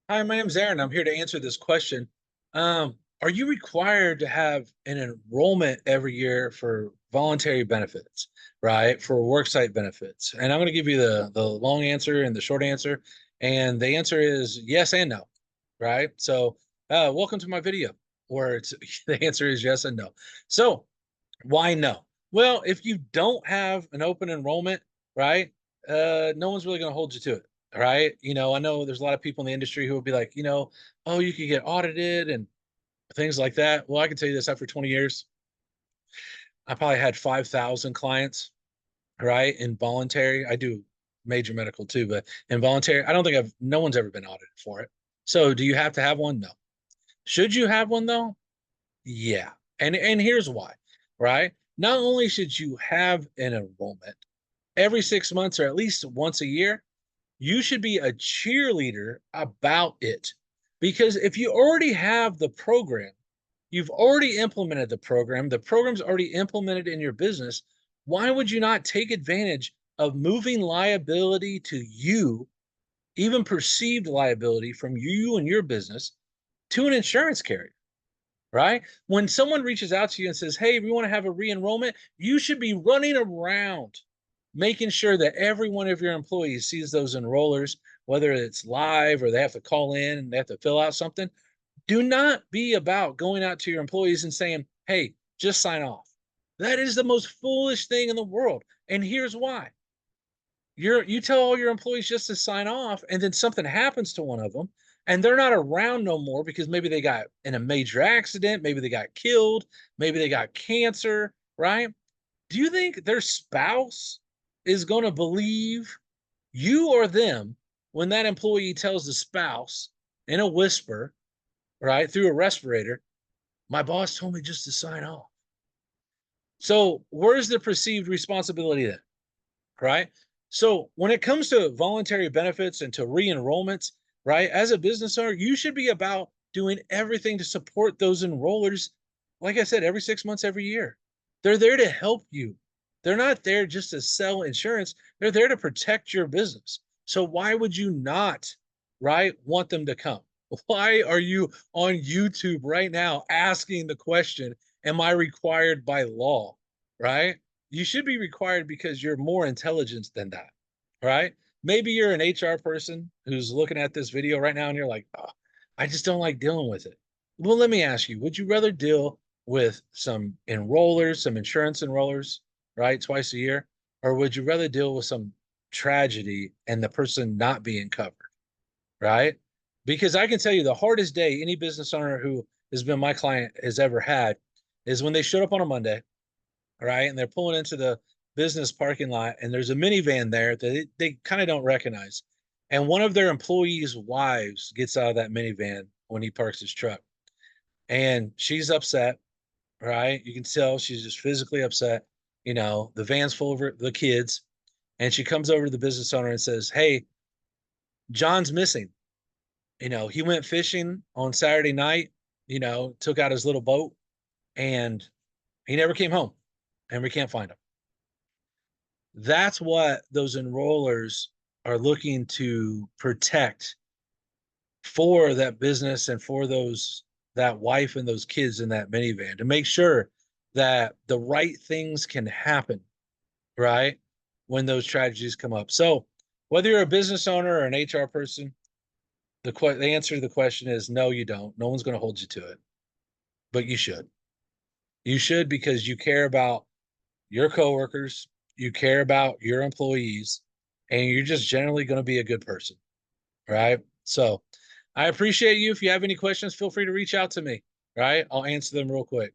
Hi, my name's Aaron. I'm here to answer this question. Are you required to have an enrollment every year for voluntary benefits, right? For worksite benefits? And I'm going to give you the long answer and the short answer. And the answer is yes and no, right? So, welcome to my video where it's the answer is yes and no. So, why no? Well, if you don't have an open enrollment, right, no one's really going to hold you to it, right? I know there's a lot of people in the industry who will be like, oh, you could get audited and things like that. Well, I can tell you this: after 20 years, I probably had 5,000 clients, right, in voluntary. I do major medical too, but in voluntary, I don't think no one's ever been audited for it. So, do you have to have one? No. Should you have one though? Yeah. And here's why, right? Not only should you have an enrollment every 6 months or at least once a year, you should be a cheerleader about it. Because if you already have the program, you've already implemented the program's already implemented in your business. Why would you not take advantage of moving liability to you, even perceived liability from you and your business, to an insurance carrier? Right? When someone reaches out to you and says, hey, we want to have a re-enrollment, you should be running around making sure that every one of your employees sees those enrollers, whether it's live or they have to call in and they have to fill out something. Do not be about going out to your employees and saying, hey, just sign off. That is the most foolish thing in the world. And here's why. You tell all your employees just to sign off, and then something happens to one of them, and they're not around no more because maybe they got in a major accident, maybe they got killed, maybe they got cancer, right? Do you think their spouse is going to believe you or them when that employee tells the spouse in a whisper, right, through a respirator, my boss told me just to sign off? So where's the perceived responsibility then? Right? So when it comes to voluntary benefits and to re-enrollments, right, as a business owner, you should be about doing everything to support those enrollers. Like I said, every 6 months, every year, they're there to help you. They're not there just to sell insurance. They're there to protect your business. So why would you not, right, want them to come? Why are you on YouTube right now asking the question, am I required by law? Right? You should be required because you're more intelligent than that, right? Maybe you're an HR person who's looking at this video right now and you're like, oh, I just don't like dealing with it. Well, let me ask you, would you rather deal with some enrollers, some insurance enrollers, right, twice a year? Or would you rather deal with some tragedy and the person not being covered, right? Because I can tell you the hardest day any business owner who has been my client has ever had is when they showed up on a Monday, right? And they're pulling into the business parking lot, and there's a minivan there that they kind of don't recognize. And one of their employees' wives gets out of that minivan when he parks his truck, and she's upset, right? You can tell she's just physically upset. The van's full of the kids, and she comes over to the business owner and says, hey, John's missing. He went fishing on Saturday night, took out his little boat, and he never came home, and we can't find him. That's what those enrollers are looking to protect for that business and for that wife and those kids in that minivan, to make sure that the right things can happen, right, when those tragedies come up. So whether you're a business owner or an HR person, the answer to the question is no, you don't. No one's going to hold you to it, but you should. You should, because you care about your coworkers, you care about your employees, and you're just generally going to be a good person, right? So I appreciate you. If you have any questions, feel free to reach out to me, right? I'll answer them real quick.